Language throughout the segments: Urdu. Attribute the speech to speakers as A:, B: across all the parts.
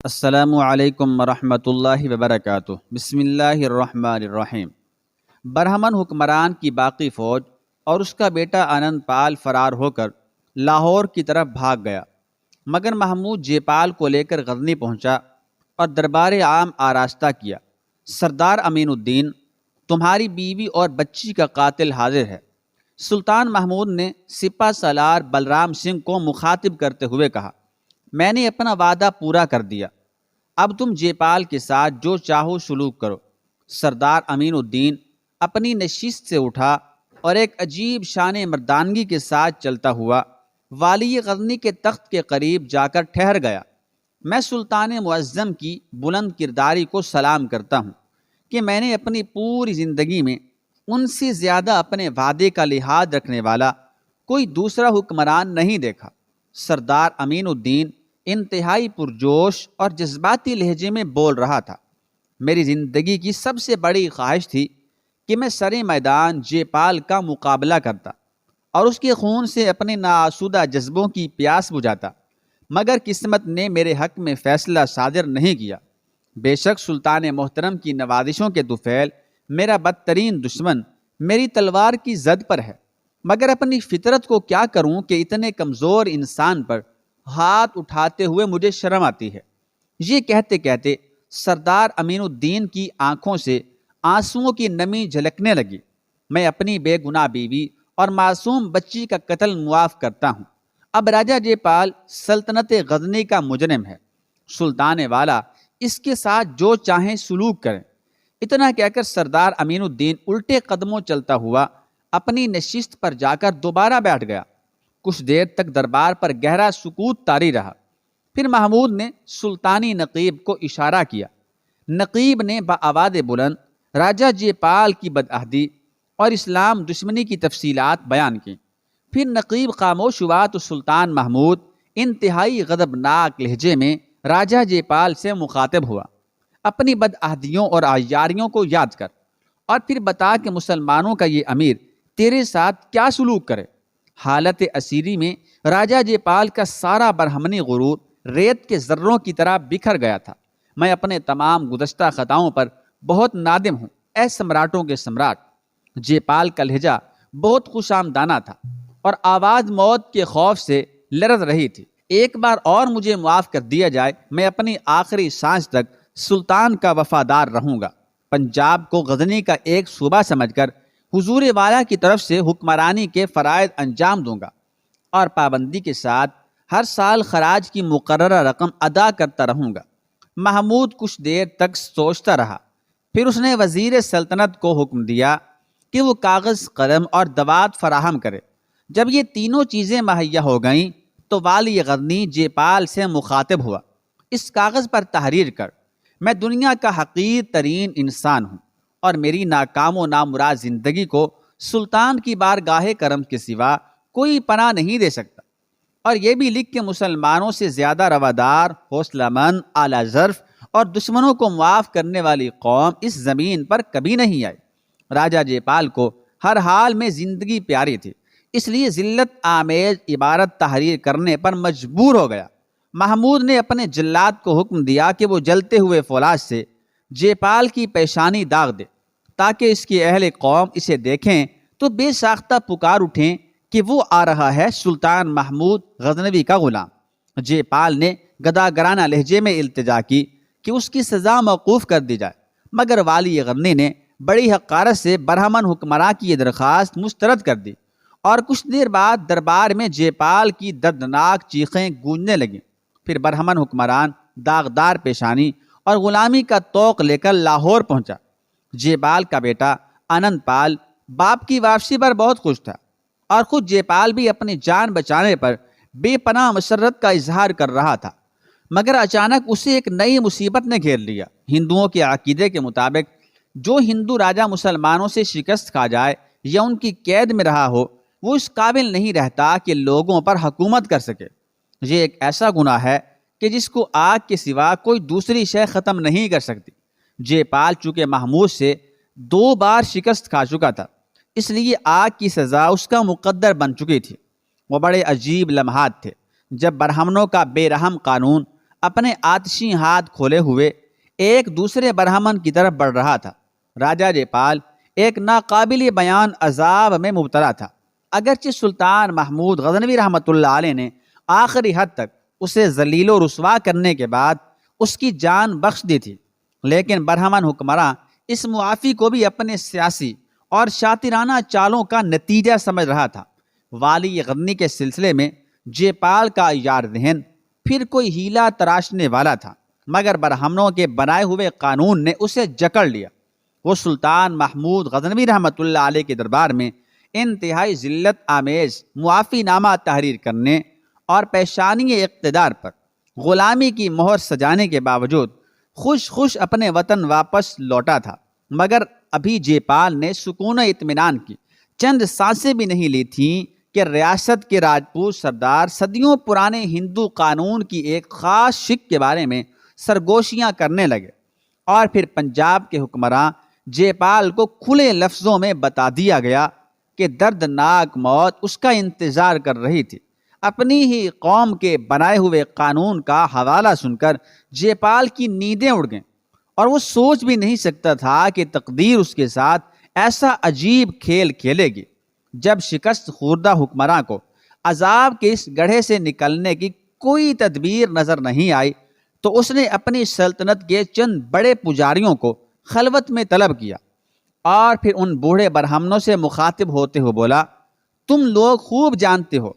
A: السلام علیکم ورحمۃ اللہ وبرکاتہ۔ بسم اللہ الرحمن الرحیم۔ برہمن حکمران کی باقی فوج اور اس کا بیٹا آنند پال فرار ہو کر لاہور کی طرف بھاگ گیا، مگر محمود جے پال کو لے کر غزنی پہنچا اور دربار عام آراستہ کیا۔ سردار امین الدین، تمہاری بیوی اور بچی کا قاتل حاضر ہے۔ سلطان محمود نے سپہ سالار بلرام سنگھ کو مخاطب کرتے ہوئے کہا، میں نے اپنا وعدہ پورا کر دیا، اب تم جے پال کے ساتھ جو چاہو سلوک کرو۔ سردار امین الدین اپنی نشست سے اٹھا اور ایک عجیب شان مردانگی کے ساتھ چلتا ہوا والی غزنی کے تخت کے قریب جا کر ٹھہر گیا۔ میں سلطان معظم کی بلند کرداری کو سلام کرتا ہوں کہ میں نے اپنی پوری زندگی میں ان سے زیادہ اپنے وعدے کا لحاظ رکھنے والا کوئی دوسرا حکمران نہیں دیکھا۔ سردار امین الدین انتہائی پرجوش اور جذباتی لہجے میں بول رہا تھا، میری زندگی کی سب سے بڑی خواہش تھی کہ میں سرِ میدان جے پال کا مقابلہ کرتا اور اس کے خون سے اپنے ناآسودہ جذبوں کی پیاس بجھاتا، مگر قسمت نے میرے حق میں فیصلہ صادر نہیں کیا۔ بے شک سلطان محترم کی نوازشوں کے طفیل میرا بدترین دشمن میری تلوار کی زد پر ہے، مگر اپنی فطرت کو کیا کروں کہ اتنے کمزور انسان پر ہاتھ اٹھاتے ہوئے مجھے شرم آتی ہے۔ یہ کہتے کہتے سردار امین الدین کی آنکھوں سے آنسوؤں کی نمی جھلکنے لگی۔ میں اپنی بے گناہ بیوی اور معصوم بچی کا قتل معاف کرتا ہوں، اب راجہ جے پال سلطنت غزنی کا مجرم ہے، سلطان والا اس کے ساتھ جو چاہیں سلوک کریں۔ اتنا کہہ کر سردار امین الدین الٹے قدموں چلتا ہوا اپنی نشست پر جا کر دوبارہ بیٹھ گیا۔ کچھ دیر تک دربار پر گہرا سکوت طاری رہا، پھر محمود نے سلطانی نقیب کو اشارہ کیا۔ نقیب نے بآواز بلند راجہ جے پال کی بدعہدی اور اسلام دشمنی کی تفصیلات بیان کی۔ پھر نقیب خاموش ہوا تو سلطان محمود انتہائی غضبناک لہجے میں راجہ جے پال سے مخاطب ہوا، اپنی بدعہدیوں اور عیاریوں کو یاد کر اور پھر بتا کہ مسلمانوں کا یہ امیر تیرے ساتھ کیا سلوک کرے۔ حالت اسیری میں راجہ جے پال کا سارا برہمنی غرور ریت کے ذروں کی طرح بکھر گیا تھا۔ میں اپنے تمام گزشتہ خطاؤں پر بہت نادم ہوں، اے سمراٹوں کے سمراٹ۔ جے پال کا لہجہ بہت خوش آمدانہ تھا اور آواز موت کے خوف سے لرز رہی تھی۔ ایک بار اور مجھے معاف کر دیا جائے، میں اپنی آخری سانس تک سلطان کا وفادار رہوں گا، پنجاب کو غزنی کا ایک صوبہ سمجھ کر حضور والا کی طرف سے حکمرانی کے فرائض انجام دوں گا اور پابندی کے ساتھ ہر سال خراج کی مقررہ رقم ادا کرتا رہوں گا۔ محمود کچھ دیر تک سوچتا رہا، پھر اس نے وزیر سلطنت کو حکم دیا کہ وہ کاغذ، قلم اور دوات فراہم کرے۔ جب یہ تینوں چیزیں مہیا ہو گئیں تو والی غزنی جے پال سے مخاطب ہوا، اس کاغذ پر تحریر کر، میں دنیا کا حقیر ترین انسان ہوں اور میری ناکام و نامراد زندگی کو سلطان کی بارگاہ کرم کے سوا کوئی پناہ نہیں دے سکتا، اور یہ بھی لکھ کہ مسلمانوں سے زیادہ روادار، حوصلہ مند، اعلیٰ ظرف اور دشمنوں کو معاف کرنے والی قوم اس زمین پر کبھی نہیں آئی۔ راجہ جے پال کو ہر حال میں زندگی پیاری تھی، اس لیے ذلت آمیز عبارت تحریر کرنے پر مجبور ہو گیا۔ محمود نے اپنے جلاد کو حکم دیا کہ وہ جلتے ہوئے فولاذ سے جے پال کی پیشانی داغ دے تاکہ اس کی اہل قوم اسے دیکھیں تو بے ساختہ پکار اٹھیں کہ وہ آ رہا ہے سلطان محمود غزنوی کا غلام۔ جے پال نے گداگرانہ لہجے میں التجا کی کہ اس کی سزا موقوف کر دی جائے، مگر والی غزنی نے بڑی حقارت سے برہمن حکمراں کی یہ درخواست مسترد کر دی، اور کچھ دیر بعد دربار میں جے پال کی دردناک چیخیں گونجنے لگیں۔ پھر برہمن حکمران داغدار پیشانی اور غلامی کا طوق لے کر لاہور پہنچا۔ جے پال کا بیٹا آنند پال باپ کی واپسی پر بہت خوش تھا، اور خود جے پال بھی اپنی جان بچانے پر بے پناہ مسرت کا اظہار کر رہا تھا، مگر اچانک اسے ایک نئی مصیبت نے گھیر لیا۔ ہندوؤں کے عقیدے کے مطابق جو ہندو راجہ مسلمانوں سے شکست کھا جائے یا ان کی قید میں رہا ہو، وہ اس قابل نہیں رہتا کہ لوگوں پر حکومت کر سکے۔ یہ ایک ایسا گناہ ہے کہ جس کو آگ کے سوا کوئی دوسری شے ختم نہیں کر سکتی۔ جے پال چونکہ محمود سے 2 بار شکست کھا چکا تھا، اس لیے آگ کی سزا اس کا مقدر بن چکی تھی۔ وہ بڑے عجیب لمحات تھے جب برہمنوں کا بے رحم قانون اپنے آتشی ہاتھ کھولے ہوئے ایک دوسرے برہمن کی طرف بڑھ رہا تھا۔ راجہ جے پال ایک ناقابل بیان عذاب میں مبتلا تھا۔ اگرچہ سلطان محمود غزنوی رحمۃ اللہ علیہ نے آخری حد تک اسے ذلیل و رسوا کرنے کے بعد اس کی جان بخش دی تھی، لیکن برہمن حکمراں اس معافی کو بھی اپنے سیاسی اور شاطرانہ چالوں کا نتیجہ سمجھ رہا تھا۔ والی غزنی کے سلسلے میں جے پال کا یار ذہن پھر کوئی ہیلا تراشنے والا تھا، مگر برہمنوں کے بنائے ہوئے قانون نے اسے جکڑ لیا۔ وہ سلطان محمود غزنوی رحمۃ اللہ علیہ کے دربار میں انتہائی ذلت آمیز معافی نامہ تحریر کرنے اور پیشانی اقتدار پر غلامی کی مہر سجانے کے باوجود خوش اپنے وطن واپس لوٹا تھا، مگر ابھی جے پال نے سکون و اطمینان کی چند سانسیں بھی نہیں لی تھیں کہ ریاست کے راجپوت سردار صدیوں پرانے ہندو قانون کی ایک خاص شک کے بارے میں سرگوشیاں کرنے لگے، اور پھر پنجاب کے حکمراں جے پال کو کھلے لفظوں میں بتا دیا گیا کہ دردناک موت اس کا انتظار کر رہی تھی۔ اپنی ہی قوم کے بنائے ہوئے قانون کا حوالہ سن کر جے پال کی نیندیں اڑ گئیں، اور وہ سوچ بھی نہیں سکتا تھا کہ تقدیر اس کے ساتھ ایسا عجیب کھیل کھیلے گی۔ جب شکست خوردہ حکمراں کو عذاب کے اس گڑھے سے نکلنے کی کوئی تدبیر نظر نہیں آئی تو اس نے اپنی سلطنت کے چند بڑے پجاریوں کو خلوت میں طلب کیا، اور پھر ان بوڑھے برہمنوں سے مخاطب ہوتے ہوئے بولا، تم لوگ خوب جانتے ہو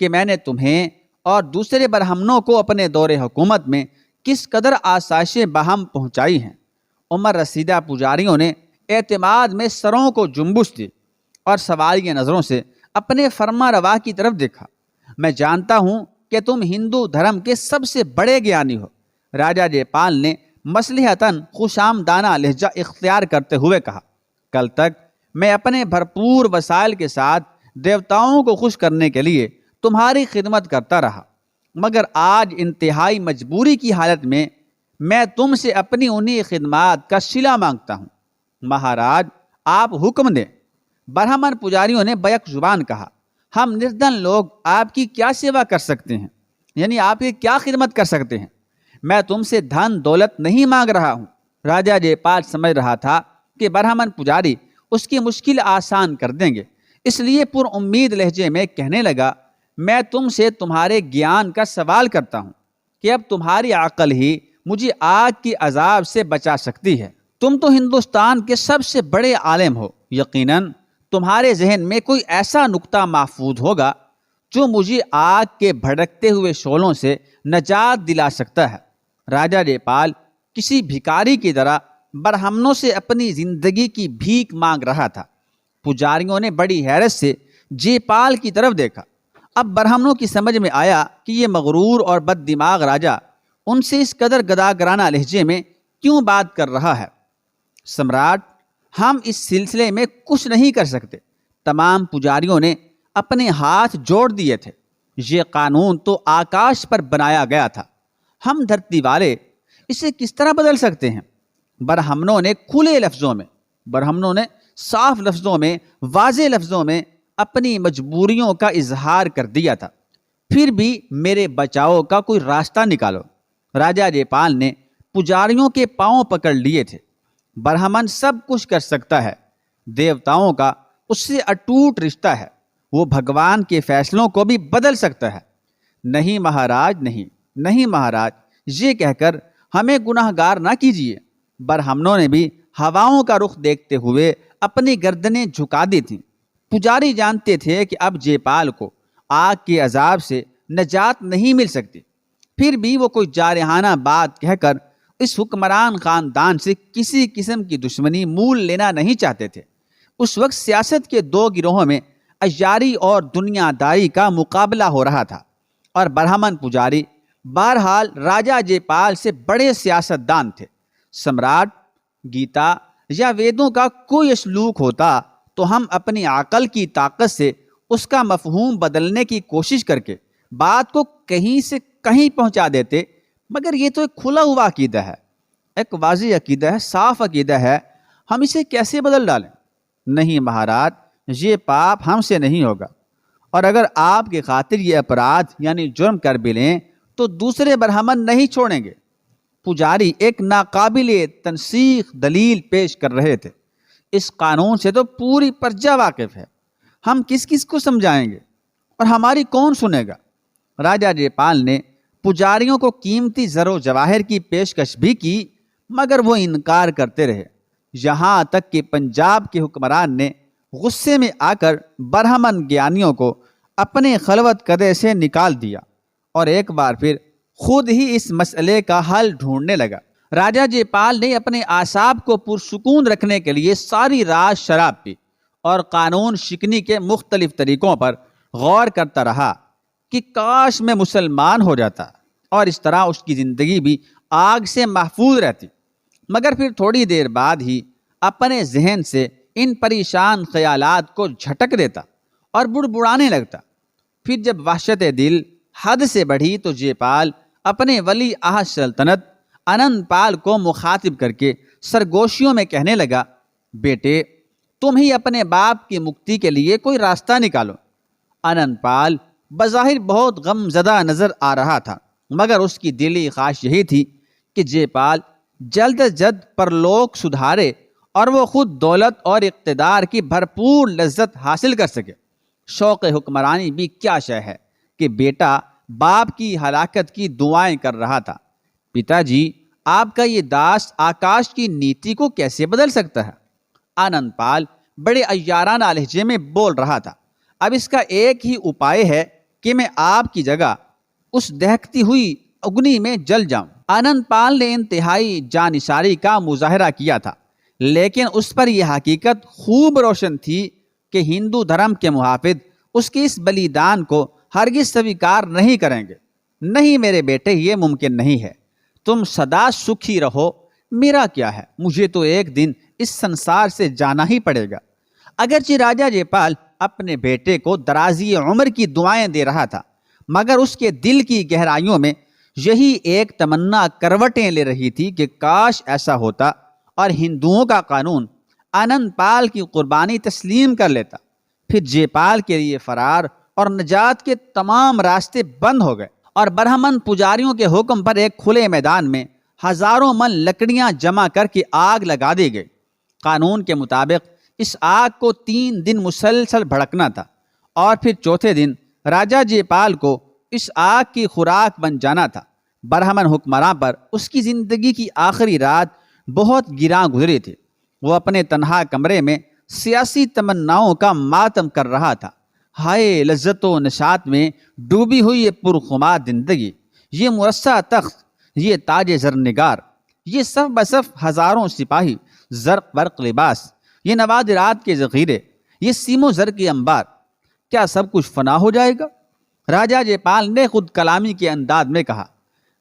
A: کہ میں نے تمہیں اور دوسرے برہمنوں کو اپنے دور حکومت میں کس قدر آسائشیں باہم پہنچائی ہیں۔ عمر رسیدہ پجاریوں نے اعتماد میں سروں کو جنبش دی اور سوالیہ نظروں سے اپنے فرما روا کی طرف دیکھا۔ میں جانتا ہوں کہ تم ہندو دھرم کے سب سے بڑے گیانی ہو، راجہ جے پال نے مصلحتاً خوش آمدانہ لہجہ اختیار کرتے ہوئے کہا۔ کل تک میں اپنے بھرپور وسائل کے ساتھ دیوتاؤں کو خوش کرنے کے لیے تمہاری خدمت کرتا رہا، مگر آج انتہائی مجبوری کی حالت میں تم سے اپنی انہی خدمات کا صلہ مانگتا ہوں۔ مہاراج آپ حکم دیں۔ برہمن پجاریوں نے بیک زبان کہا، ہم نردن لوگ آپ کی کیا سیوا کر سکتے ہیں، یعنی آپ کی کیا خدمت کر سکتے ہیں؟ میں تم سے دھن دولت نہیں مانگ رہا ہوں۔ راجہ جے پال سمجھ رہا تھا کہ برہمن پجاری اس کی مشکل آسان کر دیں گے، اس لیے پر امید لہجے میں کہنے لگا، میں تم سے تمہارے گیان کا سوال کرتا ہوں کہ اب تمہاری عقل ہی مجھے آگ کی عذاب سے بچا سکتی ہے۔ تم تو ہندوستان کے سب سے بڑے عالم ہو، یقیناً تمہارے ذہن میں کوئی ایسا نقطہ محفوظ ہوگا جو مجھے آگ کے بھڑکتے ہوئے شعلوں سے نجات دلا سکتا ہے۔ راجہ جے پال کسی بھکاری کی طرح برہمنوں سے اپنی زندگی کی بھیک مانگ رہا تھا۔ پجاریوں نے بڑی حیرت سے جے پال کی طرف دیکھا۔ اب برہمنوں کی سمجھ میں آیا کہ یہ مغرور اور بد دماغ راجہ ان سے اس قدر گداگرانہ لہجے میں کیوں بات کر رہا ہے۔ سمراٹ، ہم اس سلسلے میں کچھ نہیں کر سکتے۔ تمام پجاریوں نے اپنے ہاتھ جوڑ دیے تھے۔ یہ قانون تو آکاش پر بنایا گیا تھا، ہم دھرتی والے اسے کس طرح بدل سکتے ہیں؟ برہمنوں نے کھلے لفظوں میں، صاف لفظوں میں، واضح لفظوں میں اپنی مجبوریوں کا اظہار کر دیا تھا۔ پھر بھی میرے بچاؤ کا کوئی راستہ نکالو۔ راجہ جے پال نے پجاریوں کے پاؤں پکڑ لیے تھے۔ برہمن سب کچھ کر سکتا ہے، دیوتاؤں کا اس سے اٹوٹ رشتہ ہے، وہ بھگوان کے فیصلوں کو بھی بدل سکتا ہے۔ نہیں مہاراج، نہیں مہاراج، یہ کہہ کر ہمیں گناہ گار نہ کیجیے۔ برہمنوں نے بھی ہواؤں کا رخ دیکھتے ہوئے اپنی گردنیں جھکا دی تھیں۔ پجاری جانتے تھے کہ اب جے پال کو آگ کے عذاب سے نجات نہیں مل سکتی، پھر بھی وہ کوئی جارحانہ بات کہہ کر اس حکمران خاندان سے کسی قسم کی دشمنی مول لینا نہیں چاہتے تھے۔ اس وقت سیاست کے دو گروہوں میں عیاری اور دنیا داری کا مقابلہ ہو رہا تھا، اور برہمن پجاری بہرحال راجہ جے پال سے بڑے سیاستدان تھے۔ سمراٹ، گیتا یا ویدوں کا کوئی اسلوک ہوتا تو ہم اپنی عقل کی طاقت سے اس کا مفہوم بدلنے کی کوشش کر کے بات کو کہیں سے کہیں پہنچا دیتے، مگر یہ تو ایک کھلا ہوا عقیدہ ہے، ایک واضح عقیدہ ہے، صاف عقیدہ ہے، ہم اسے کیسے بدل ڈالیں؟ نہیں مہاراج، یہ پاپ ہم سے نہیں ہوگا، اور اگر آپ کی خاطر یہ اپرادھ یعنی جرم کر بھی لیں تو دوسرے برہمن نہیں چھوڑیں گے۔ پجاری ایک ناقابل تنسیخ دلیل پیش کر رہے تھے۔ اس قانون سے تو پوری پرجا واقف ہے، ہم کس کس کو سمجھائیں گے اور ہماری کون سنے گا؟ راجہ جے پال نے پجاریوں کو قیمتی زر و جواہر کی پیشکش بھی کی، مگر وہ انکار کرتے رہے، یہاں تک کہ پنجاب کے حکمران نے غصے میں آ کر برہمن گیانیوں کو اپنے خلوت کدے سے نکال دیا اور ایک بار پھر خود ہی اس مسئلے کا حل ڈھونڈنے لگا۔ راجہ جے پال نے اپنے اعصاب کو پرسکون رکھنے کے لیے ساری رات شراب پی اور قانون شکنی کے مختلف طریقوں پر غور کرتا رہا کہ کاش میں مسلمان ہو جاتا اور اس طرح اس کی زندگی بھی آگ سے محفوظ رہتی، مگر پھر تھوڑی دیر بعد ہی اپنے ذہن سے ان پریشان خیالات کو جھٹک دیتا اور بڑبڑانے لگتا۔ پھر جب وحشت دل حد سے بڑھی تو جے پال اپنے ولی عہد سلطنت انند پال کو مخاطب کر کے سرگوشیوں میں کہنے لگا، بیٹے تم ہی اپنے باپ کی مکتی کے لیے کوئی راستہ نکالو۔ انند پال بظاہر بہت غم زدہ نظر آ رہا تھا، مگر اس کی دلی خواہش یہی تھی کہ جے پال جلد از جلد پرلوک سدھارے اور وہ خود دولت اور اقتدار کی بھرپور لذت حاصل کر سکے۔ شوق حکمرانی بھی کیا شے ہے کہ بیٹا باپ کی ہلاکت کی دعائیں کر رہا تھا۔ پتا جی، آپ کا یہ داس آکاش کی نیتی کو کیسے بدل سکتا ہے؟ آنند پال بڑے عیارانہ لہجے میں بول رہا تھا۔ اب اس کا ایک ہی اپائے ہے کہ میں آپ کی جگہ اس دہکتی ہوئی اگنی میں جل جاؤں۔ آنند پال نے انتہائی جانشاری کا مظاہرہ کیا تھا، لیکن اس پر یہ حقیقت خوب روشن تھی کہ ہندو دھرم کے محافظ اس کے اس بلیدان کو ہرگز سویکار نہیں کریں گے۔ نہیں میرے بیٹے، یہ ممکن نہیں ہے، تم سدا سکھی رہو، میرا کیا ہے، مجھے تو ایک دن اس سنسار سے جانا ہی پڑے گا۔ اگرچہ راجہ جے پال اپنے بیٹے کو درازی عمر کی دعائیں دے رہا تھا، مگر اس کے دل کی گہرائیوں میں یہی ایک تمنا کروٹیں لے رہی تھی کہ کاش ایسا ہوتا اور ہندوؤں کا قانون آنند پال کی قربانی تسلیم کر لیتا۔ پھر جے پال کے لیے فرار اور نجات کے تمام راستے بند ہو گئے اور برہمن پجاریوں کے حکم پر ایک کھلے میدان میں ہزاروں من لکڑیاں جمع کر کے آگ لگا دی گئی۔ قانون کے مطابق اس آگ کو 3 دن مسلسل بھڑکنا تھا اور پھر چوتھے دن راجہ جے پال کو اس آگ کی خوراک بن جانا تھا۔ برہمن حکمراں پر اس کی زندگی کی آخری رات بہت گراں گزری تھی۔ وہ اپنے تنہا کمرے میں سیاسی تمناؤں کا ماتم کر رہا تھا۔ ہائے لذت و نشاط میں ڈوبی ہوئی یہ پرخمار زندگی، یہ مرصع تخت، یہ تاج زرنگار، یہ صف بصف ہزاروں سپاہی، زرق برق لباس، یہ نوادرات کے ذخیرے، یہ سیم و زر کے انبار، کیا سب کچھ فنا ہو جائے گا؟ راجہ جے پال نے خود کلامی کے انداز میں کہا،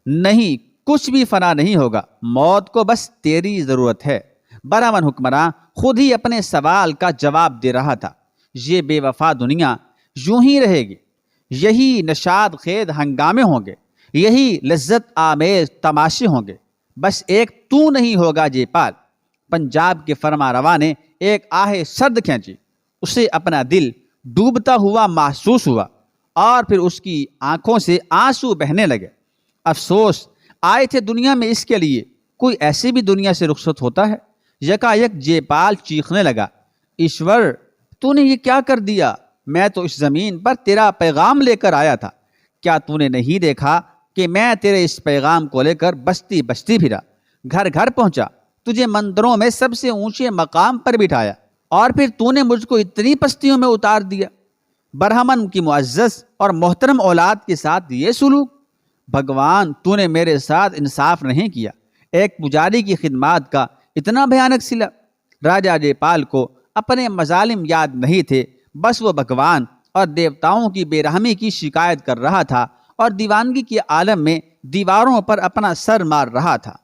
A: نہیں، کچھ بھی فنا نہیں ہوگا، موت کو بس تیری ضرورت ہے۔ برہمن حکمراں خود ہی اپنے سوال کا جواب دے رہا تھا، یہ بے وفا دنیا یوں ہی رہے گی، یہی نشاط خیز ہنگامے ہوں گے، یہی لذت آمیز تماشے ہوں گے، بس ایک تو نہیں ہوگا جے پال۔ پنجاب کے فرما روا نے ایک آہ سرد کھینچی، اسے اپنا دل ڈوبتا ہوا محسوس ہوا اور پھر اس کی آنکھوں سے آنسو بہنے لگے۔ افسوس، آئے تھے دنیا میں اس کے لیے، کوئی ایسے بھی دنیا سے رخصت ہوتا ہے؟ یکایک جے پال چیخنے لگا، ایشور، تو نے یہ کیا کر دیا؟ میں تو اس زمین پر تیرا پیغام لے کر آیا تھا، کیا تو نے نہیں دیکھا کہ میں تیرے اس پیغام کو لے کر بستی بستی پھرا، گھر گھر پہنچا، تجھے مندروں میں سب سے اونچے مقام پر بٹھایا، اور پھر تو نے مجھ کو اتنی پستیوں میں اتار دیا؟ برہمن کی معزز اور محترم اولاد کے ساتھ یہ سلوک؟ بھگوان، تو نے میرے ساتھ انصاف نہیں کیا، ایک پجاری کی خدمات کا اتنا بھیانک صلہ۔ راجہ جے پال کو اپنے مظالم یاد نہیں تھے، بس وہ بھگوان اور دیوتاؤں کی بے رحمی کی شکایت کر رہا تھا اور دیوانگی کے عالم میں دیواروں پر اپنا سر مار رہا تھا۔